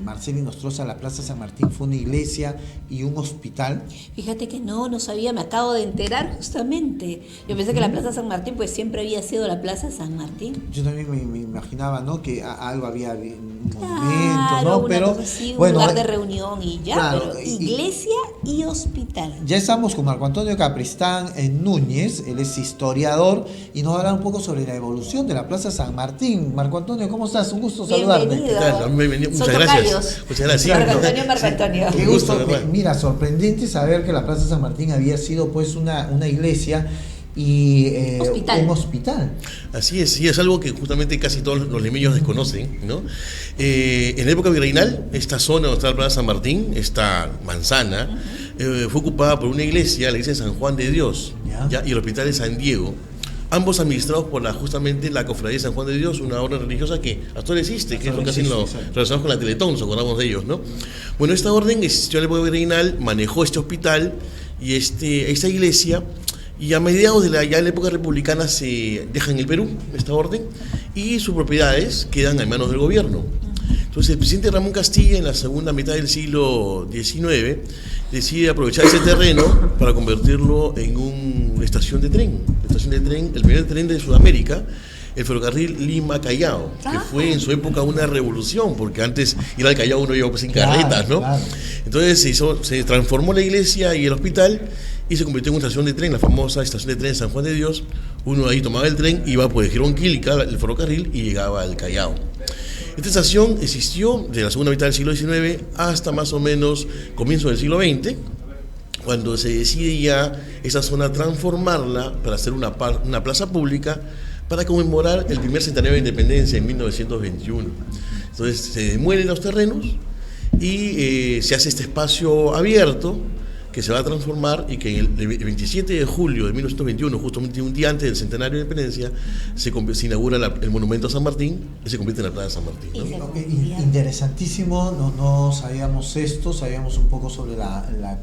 Marcelo Nostroza, la Plaza San Martín fue una iglesia y un hospital. Fíjate que no sabía, me acabo de enterar justamente. Yo pensé que la Plaza San Martín pues siempre había sido la Plaza San Martín. Yo también me imaginaba, ¿no? Que algo había, un monumento, Claro, ¿no? una Pero cosa así, un bueno, lugar de reunión y ya, claro, pero iglesia y hospital. ya estamos con Marco Antonio Capristán Núñez, él es historiador y nos va a hablar un poco sobre la evolución de la Plaza San Martín. Marco Antonio, ¿cómo estás? Un gusto saludarte. Bienvenido. ¿Qué tal? Muchas Son gracias. tocayos. Muchas gracias. Marco Antonio. Qué Un gusto. gusto, ¿verdad? Mira, sorprendente saber que la Plaza San Martín había sido pues una iglesia y un hospital. Así es, sí, es algo que justamente casi todos los limeños desconocen, ¿no? En la época virreinal, esta zona donde está la Plaza San Martín, esta manzana, fue ocupada por una iglesia, la iglesia de San Juan de Dios, ¿ya? Y el hospital de San Diego, ambos administrados por justamente la Cofradía de San Juan de Dios, una orden religiosa que hasta ahora existe, que es lo que hacen los relacionados con la Teletón, nos acordamos de ellos, ¿no? Bueno, esta orden existió en la época virreinal, manejó este hospital y esta iglesia. Y a mediados de la época republicana se deja en el Perú esta orden y sus propiedades quedan en manos del gobierno. Entonces el presidente Ramón Castilla en la segunda mitad del siglo XIX decide aprovechar ese terreno para convertirlo en una estación de tren, el primer tren de Sudamérica, el ferrocarril Lima-Callao, que fue en su época una revolución, porque antes ir al Callao uno iba pues en carretas, ¿no? Claro. Entonces se transformó la iglesia y el hospital y se convirtió en una estación de tren, la famosa estación de tren de San Juan de Dios. Uno ahí tomaba el tren, iba por el Jirón Quílica, el ferrocarril, y llegaba al Callao. Esta estación existió de la segunda mitad del siglo XIX hasta más o menos comienzo del siglo XX, cuando se decide ya esa zona transformarla para hacer una plaza pública para conmemorar el primer centenario de independencia en 1921. Entonces se demuelen los terrenos y se hace este espacio abierto que se va a transformar y que el 27 de julio de 1921, justamente un día antes del centenario de independencia, se inaugura el monumento a San Martín y se convierte en la Plaza San Martín, ¿no? Interesantísimo, no sabíamos esto, sabíamos un poco sobre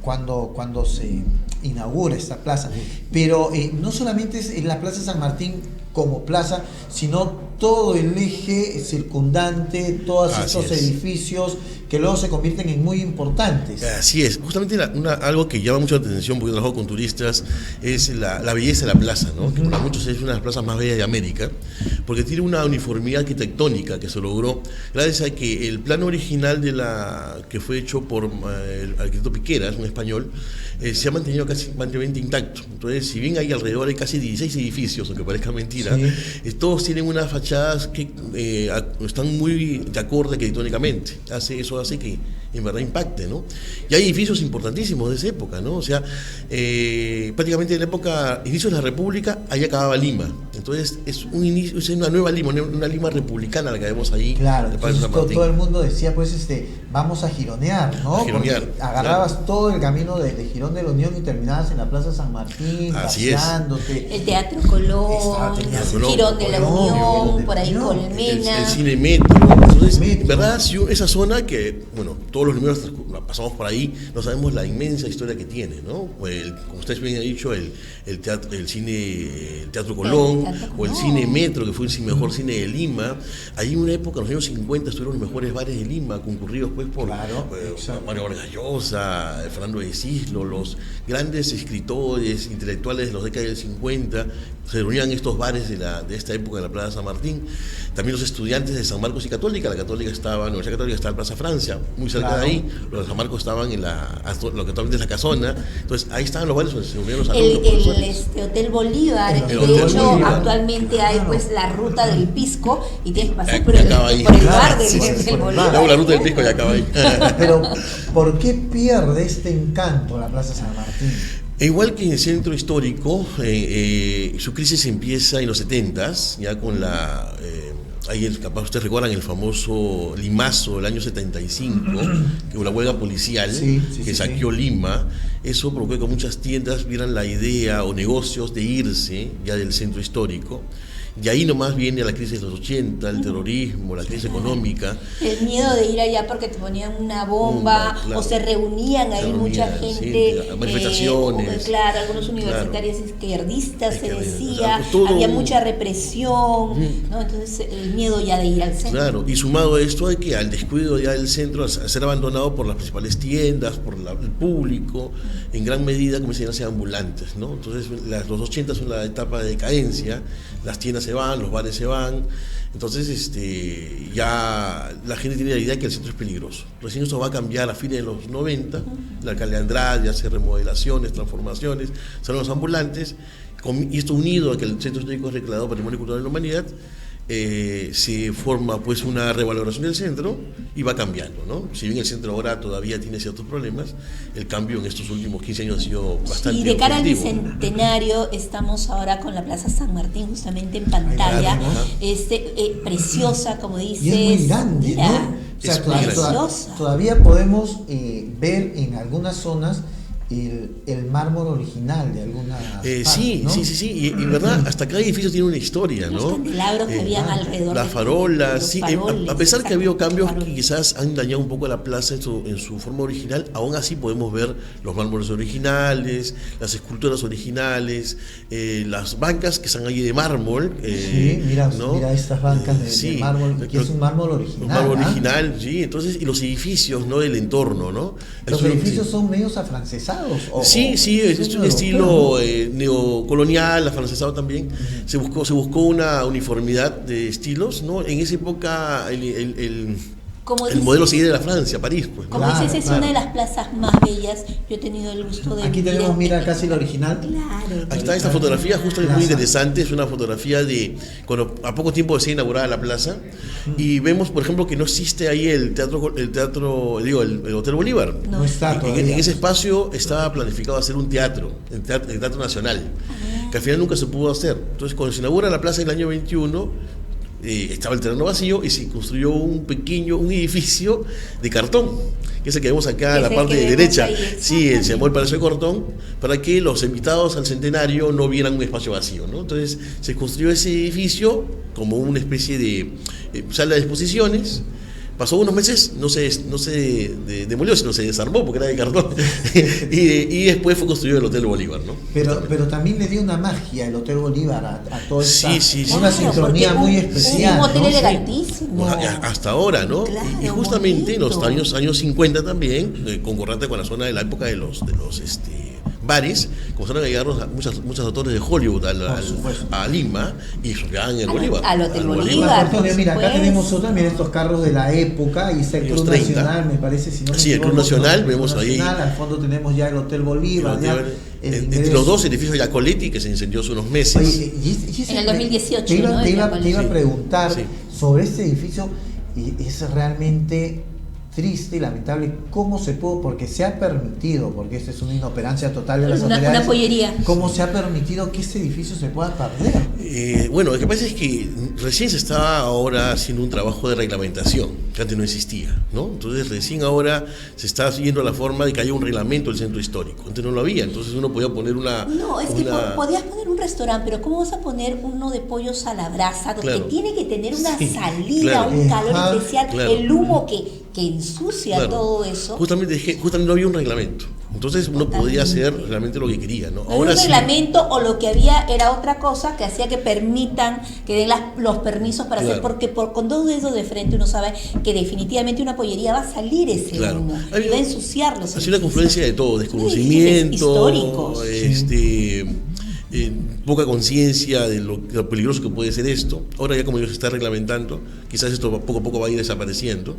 cuándo se inaugura esta plaza, pero no solamente es la Plaza San Martín como plaza, sino todo el eje circundante, todos estos edificios que luego se convierten en muy importantes. Así es, justamente algo que llama mucho la atención, porque trabajo con turistas, es la belleza de la plaza, ¿no? Que para muchos es una de las plazas más bellas de América, porque tiene una uniformidad arquitectónica que se logró gracias a que el plano original que fue hecho por el arquitecto Piqueras, un español, se ha mantenido casi prácticamente intacto. Entonces, si bien hay alrededor hay casi 16 edificios, aunque parezca mentira, todos tienen unas fachadas que están muy de acorde arquitectónicamente. Eso hace que en verdad impacte, ¿no? Y hay edificios importantísimos de esa época, ¿no? O sea, prácticamente en la época, inicios de la República, ahí acababa Lima. Entonces, es una nueva Lima, una Lima republicana la que vemos ahí. Claro, entonces todo el mundo decía, pues, vamos a gironear, ¿no? A gironear, porque agarrabas todo el camino de Girón de la Unión y terminabas en la Plaza San Martín, paseándote. El Teatro Colón, Girón de la Unión, por ahí Colmena. El Cine Metro. Entonces, en verdad, esa zona que, bueno, todos los números pasamos por ahí, no sabemos la inmensa historia que tiene, ¿no? Como ustedes bien han dicho, el Teatro Colón, o el Cine Metro, que fue el mejor cine de Lima. Ahí en una época, en los años 50, estuvieron los mejores bares de Lima, concurridos pues por Mario Vargas Llosa, Fernando de Cislo, los grandes escritores, intelectuales de los décadas del 50, se reunían en estos bares de esta época en la Plaza San Martín. También los estudiantes de San Marcos y Católica, la Universidad Católica estaba en Plaza Francia, muy cerca de ahí, los de San Marcos estaban en lo que actualmente es la Casona. Entonces ahí estaban los bares donde se reunían los alumnos. Hotel Bolívar, y de hecho actualmente hay pues la ruta del Pisco y tienes que pasar por el bar del Bolívar. La ruta del Pisco ya acaba ahí. Pero ¿por qué pierde este encanto la Plaza San Martín? Igual que en el centro histórico, su crisis empieza en los 70s, ya con ahí capaz ustedes recuerdan el famoso limazo del año 75, que fue la huelga policial que saqueó Lima. Eso provocó que muchas tiendas vieran la idea o negocios de irse ya del centro histórico. De ahí nomás viene la crisis de los 80, el terrorismo, la crisis económica. El miedo de ir allá porque te ponían una bomba, claro. O se reunían ahí mucha gente. Sí, manifestaciones. Claro, algunos universitarios izquierdistas se decía, todo, había mucha represión, ¿no? Entonces el miedo ya de ir al centro. Claro, y sumado a esto hay que al descuido ya del centro, a ser abandonado por las principales tiendas, por el público, en gran medida comienzan a ser ambulantes, ¿no? Entonces los 80 son la etapa de decadencia, las tiendas se van, los bares se van, entonces ya la gente tiene la idea que el centro es peligroso. Recién esto va a cambiar a fines de los 90, el alcalde Andrade hace remodelaciones, transformaciones, salen los ambulantes, y esto unido a que el centro histórico es declarado Patrimonio Cultural de la Humanidad, se forma pues una revaloración del centro y va cambiando, ¿no? Si bien el centro ahora todavía tiene ciertos problemas, el cambio en estos últimos 15 años ha sido bastante Y de cara al positivo. Bicentenario estamos ahora con la Plaza San Martín justamente en pantalla, preciosa, como dices. Y es muy grande, mira, ¿no? O sea, preciosa. todavía podemos ver en algunas zonas el mármol original de alguna sí, ¿no? sí, y verdad, hasta cada edificio tiene una historia, ¿no? Los candelabros que habían alrededor. Las farolas, sí, faroles, a pesar que ha habido cambios faroles. que quizás han dañado un poco la plaza en su forma original, aún así podemos ver los mármoles originales, las esculturas originales, las bancas que están ahí de mármol. Sí, mira estas bancas de mármol, que es un mármol original. Un mármol original, sí, entonces, y los edificios, ¿no? Del entorno, ¿no? Los edificios son medios afrancesados. Sí, es un estilo neocolonial, afrancesado también. Se buscó una uniformidad de estilos, ¿no? En esa época el modelo seguía de la Francia, París, pues, ¿no? Como dices, es una de las plazas más bellas. Yo he tenido el gusto de Aquí tenemos, mira, casi el original. Claro. Aquí está esta fotografía, justo es muy interesante, es una fotografía de cuando a poco tiempo de ser inaugurada la plaza, y vemos, por ejemplo, que no existe ahí el Hotel Bolívar. No está todavía. En ese espacio estaba planificado hacer un teatro, el Teatro Nacional, que al final nunca se pudo hacer. Entonces, cuando se inaugura la plaza en el año 21, estaba el terreno vacío y se construyó un edificio de cartón, que es el que vemos acá en la parte de derecha. Sí, se llamó el Palacio de Cartón, para que los invitados al centenario no vieran un espacio vacío, ¿no? Entonces se construyó ese edificio como una especie de sala de exposiciones. Pasó unos meses, no se demolió, sino se desarmó porque era de cartón. y después fue construido el Hotel Bolívar, ¿no? Pero también le dio una magia el Hotel Bolívar a toda esta, sí. una sincronía muy especial. Un hotel ¿no? elegantísimo. Hasta ahora, ¿no? Claro, y justamente bonito. en los años 50 también, concordante con la zona de la época de los bares, comenzaron a llegar muchos actores de Hollywood a Lima y se quedaban en el Bolívar. Al Hotel Bolívar. Mira, acá tenemos otra, mira estos carros de la época, y está el Club Nacional, me parece, si no me Sí, el Club Nacional, vemos ahí. Al fondo tenemos ya el Hotel Bolívar. Entre los dos edificios de Yacoletti, que se incendió hace unos meses. Oye, en el 2018, te ¿no? iba a preguntar Sí. sobre este edificio, y es realmente triste y lamentable cómo se pudo, porque se ha permitido, porque esta es una inoperancia total de las autoridades, una pollería. cómo se ha permitido que este edificio se pueda perder. Bueno, lo que pasa es que recién se está ahora haciendo un trabajo de reglamentación, que antes no existía, ¿no? Entonces recién ahora se está siguiendo la forma de que haya un reglamento del centro histórico. Antes no lo había, entonces uno podía poner una... No, es que podías poner un restaurante, pero ¿cómo vas a poner uno de pollos a la brasa? Donde tiene que tener una salida, un calor especial, el humo que ensucia todo eso. Justamente no había un reglamento. Entonces uno podía hacer realmente lo que quería, ¿no? Ahora un reglamento, o lo que había era otra cosa que hacía que permitan, que den los permisos para hacer, porque con dos dedos de frente uno sabe que definitivamente una pollería va a salir ese humo y va a ensuciar los edificios. Ha sido una confluencia de todo, desconocimiento, históricos. Poca conciencia de lo peligroso que puede ser esto. Ahora ya como ya se está reglamentando, quizás esto poco a poco va a ir desapareciendo.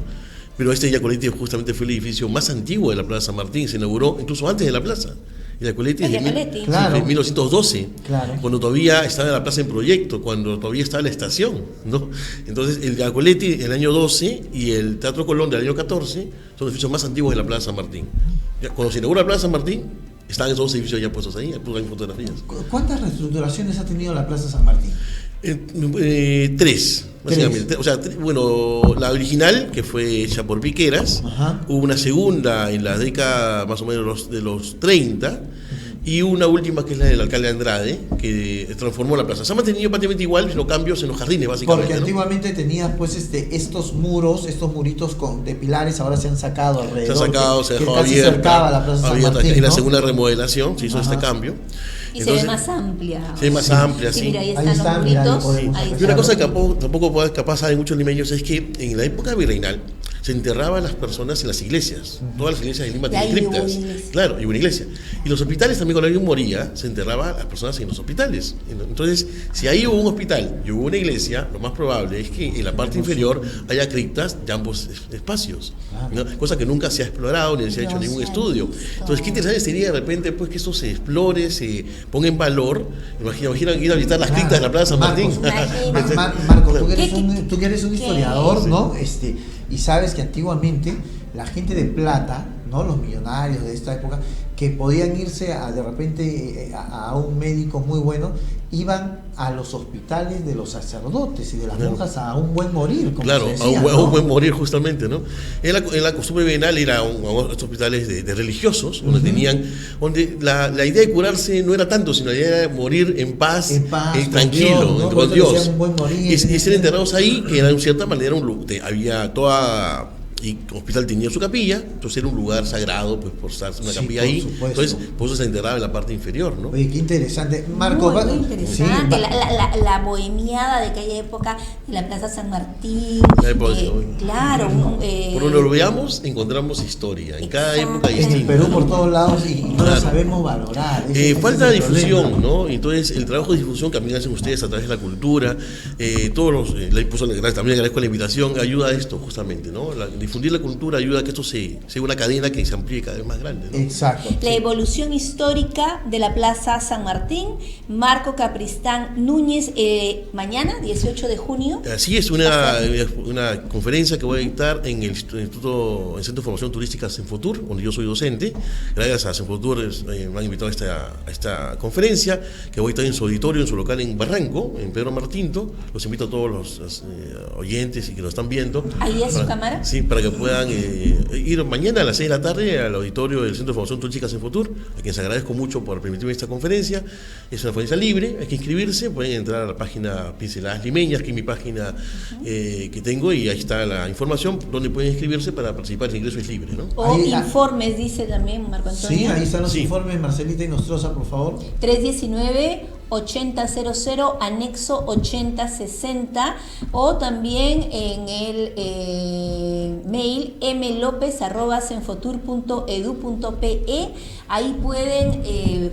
Pero este Yacoletti justamente fue el edificio más antiguo de la Plaza San Martín, se inauguró incluso antes de la plaza. El Yacoletti es de 1912, cuando todavía estaba la plaza en proyecto, cuando todavía estaba la estación, ¿no? Entonces el Yacoletti el año 12 y el Teatro Colón del año 14 son los edificios más antiguos de la Plaza San Martín. Cuando se inaugura la Plaza San Martín, están esos dos edificios ya puestos ahí, hay fotografías. ¿Cuántas reestructuraciones ha tenido la Plaza San Martín? 3, básicamente. O sea, la original, que fue hecha por Piqueras, hubo una segunda en la década más o menos de los 30, y una última que es la del alcalde Andrade, que transformó la plaza. Se ha mantenido prácticamente igual, sino cambios en los jardines, básicamente. Porque antiguamente tenías pues estos muritos de pilares, ahora se han sacado alrededor. Se ha sacado, se dejó abierta. Cercaba la plaza San Martín, en la ¿no? segunda remodelación se hizo este cambio. Y entonces, se ve más amplia. Se ve más amplia, sí. Sí, mira, ahí están los muritos. Y una cosa que tampoco capaz saben muchos limeños es que en la época virreinal se enterraban las personas en las iglesias. Todas las iglesias de Lima tienen criptas. Claro, y una iglesia. Y los hospitales también, cuando alguien moría, se enterraba a las personas en los hospitales. Entonces, si ahí hubo un hospital y hubo una iglesia, lo más probable es que en la parte inferior haya criptas de ambos espacios. ¿No? Cosa que nunca se ha explorado ni se ha hecho ningún estudio. Entonces, qué interesante sería de repente pues que esto se explore, se ponga en valor. Imagina ir a visitar las criptas de la Plaza San Martín. Marco, tú que eres un historiador, ¿no? Y sabes que antiguamente la gente de plata, ¿no? Los millonarios de esta época, que podían irse de repente a un médico muy bueno, iban a los hospitales de los sacerdotes y de las monjas a un buen morir, como claro, se decía, a un buen morir, justamente, ¿no? En la costumbre bienal era a estos hospitales de religiosos, donde la idea de curarse no era tanto, sino la idea de morir en paz tranquilo, Dios, ¿no? con Dios. Un buen morir, y ser enterrados ahí, que era en cierta manera había toda... Y el hospital tenía su capilla, entonces era un lugar sagrado, pues por estar una capilla ahí. Supuesto. Entonces, por eso se enterraba en la parte inferior, ¿no? Oye, qué interesante. Marco, muy interesante. La bohemiada de aquella época de la Plaza San Martín. Claro. Por donde lo veamos, encontramos historia. En cada época hay en el Perú por todos lados y no la sabemos valorar. Falta difusión, ¿no? Entonces, el trabajo de difusión que también hacen ustedes a través de la cultura, también agradezco la invitación, ayuda a esto justamente, ¿no? Difundir la cultura ayuda a que esto sea una cadena que se amplíe cada vez más grande, ¿no? Exacto. La evolución histórica de la Plaza San Martín, Marco Capristán Núñez, mañana, 18 de junio. Así es, una conferencia que voy a dictar en el Centro de Formación Turística Senfotur, donde yo soy docente. Gracias a Senfotur me han invitado a esta conferencia, que voy a dictar en su auditorio, en su local en Barranco, en Pedro Martinto. Los invito a todos los oyentes y que lo están viendo. ¿Ahí es su cámara? Sí, para que puedan ir mañana a las 6 de la tarde al auditorio del Centro de Formación Turística Senfotur, a quien les agradezco mucho por permitirme esta conferencia. Es una conferencia libre, hay que inscribirse, pueden entrar a la página Pinceladas Limeñas, que es mi página que tengo, y ahí está la información donde pueden inscribirse para participar. El ingreso es libre, ¿no? O informes, dice también Marco Antonio. Sí, ahí están los informes, Marcelita y Nostroza, por favor. 319-8000, anexo 8060, o también en el mail mlopez@senfotur.edu.pe. Ahí pueden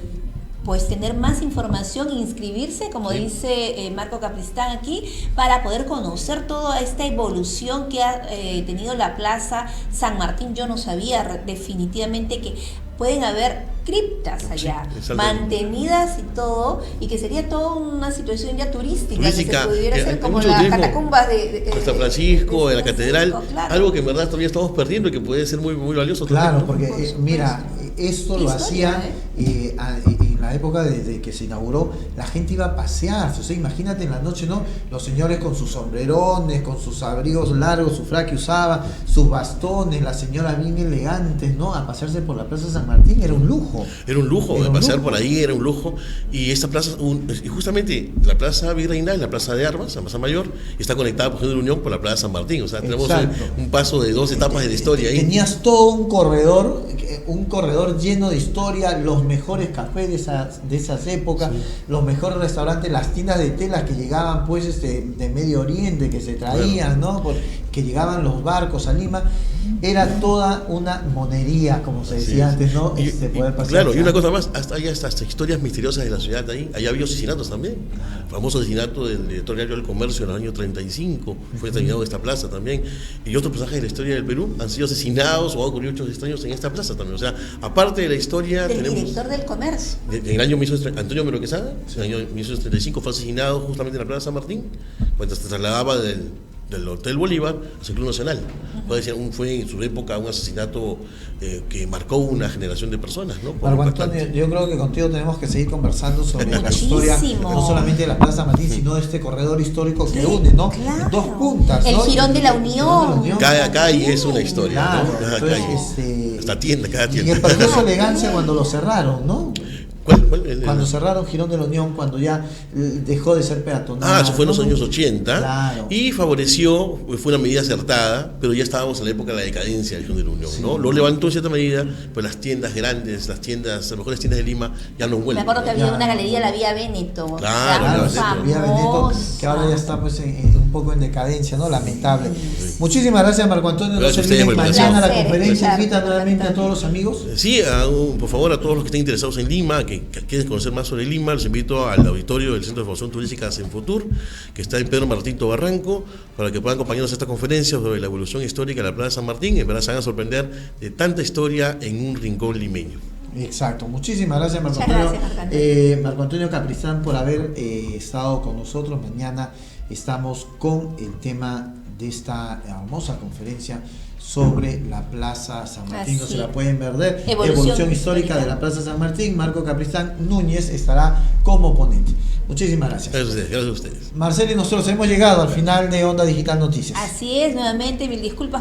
pues tener más información, inscribirse, como dice Marco Capristán aquí, para poder conocer toda esta evolución que ha tenido la Plaza San Martín. Yo no sabía definitivamente que pueden haber criptas allá, mantenidas y todo, y que sería toda una situación ya turística que se pudiera hacer como las catacumbas de San Francisco, de la catedral, claro. Algo que en verdad todavía estamos perdiendo y que puede ser muy, muy valioso. Claro, también, ¿no? porque mira, esto lo hacía en la época desde que se inauguró, la gente iba a pasearse. O sea, imagínate en la noche, ¿no? Los señores con sus sombrerones, con sus abrigos largos, su frac que usaba, sus bastones, las señoras bien elegantes, ¿no? A pasearse por la Plaza San Martín, era un lujo. Era un lujo, pasear por ahí era un lujo. Y esta plaza, y justamente la Plaza Virreinal, la Plaza de Armas, la Plaza Mayor, está conectada por ejemplo de Unión por la Plaza San Martín. O sea, tenemos un paso de 2 etapas de la historia ahí. Tenías todo un corredor lleno de historia, los mejores cafés de esas épocas, los mejores restaurantes, las tiendas de telas que llegaban pues de Medio Oriente, que se traían, ¿no? Que llegaban los barcos a Lima. Era toda una monería, como se decía antes, ¿no? Poder pasar. Claro, y una cosa más, hasta historias misteriosas de la ciudad ahí. Allá había asesinatos también. El famoso asesinato del director diario del Comercio en el año 35, fue asesinado en esta plaza también. Y otros personajes de la historia del Perú han sido asesinados o han ocurrido hechos extraños en esta plaza también. O sea, aparte de la historia del director del Comercio. En el año Antonio Mero Quesada, en el año 1935 fue asesinado justamente en la Plaza San Martín, cuando se trasladaba del Hotel Bolívar al Club Nacional. Fue en su época un asesinato que marcó una generación de personas, ¿no? Marco Antonio, yo creo que contigo tenemos que seguir conversando sobre la historia, no solamente de la Plaza Martín, sino de este corredor histórico que une, ¿no? Claro. Dos puntas, ¿no? El Jirón de la Unión. Cada calle es una historia, claro, ¿no? Cada calle. Esta tienda, cada tienda. Y el permiso elegancia cuando lo cerraron, ¿no? ¿Cuál? Cuando cerraron Girón de la Unión, cuando ya dejó de ser peatonal. Eso fue en los años 80. Claro. Y favoreció, fue una medida acertada, pero ya estábamos en la época de la decadencia del Girón de la Unión, Sí. ¿no? Lo levantó en cierta medida, pero las tiendas grandes, las mejores tiendas de Lima, ya no Me vuelven. acuerdo que había Ya. una galería, la Vía Véneto. Claro, Claro, la sí, Veneto. Vía Veneto, que ahora ya está pues, un poco en decadencia, ¿no? Lamentable. Muchísimas gracias, Marco Antonio. Gracias No a se ustedes olviden, por la mañana la invitación. conferencia. Placer, Invita estar. nuevamente a todos los amigos. Sí, por favor, a todos los que estén interesados en Lima, que quieren conocer más sobre Lima, los invito al auditorio del Centro de Información Turística Senfotur, que está en Pedro Martín Barranco, para que puedan acompañarnos a esta conferencia sobre la evolución histórica de la Plaza San Martín. En verdad se van a sorprender de tanta historia en un rincón limeño. Exacto, muchísimas gracias, Marco Muchas Antonio. gracias, Marco Antonio. Marco Antonio Capristán, por haber estado con nosotros. Mañana estamos con el tema de esta hermosa conferencia sobre la Plaza San Martín. No se la pueden perder. Evolución histórica de la Plaza San Martín. Marco Capristán Núñez estará como ponente. Muchísimas gracias. Gracias a ustedes. Marcelo y nosotros hemos llegado al final de Onda Digital Noticias. Así es, nuevamente mil disculpas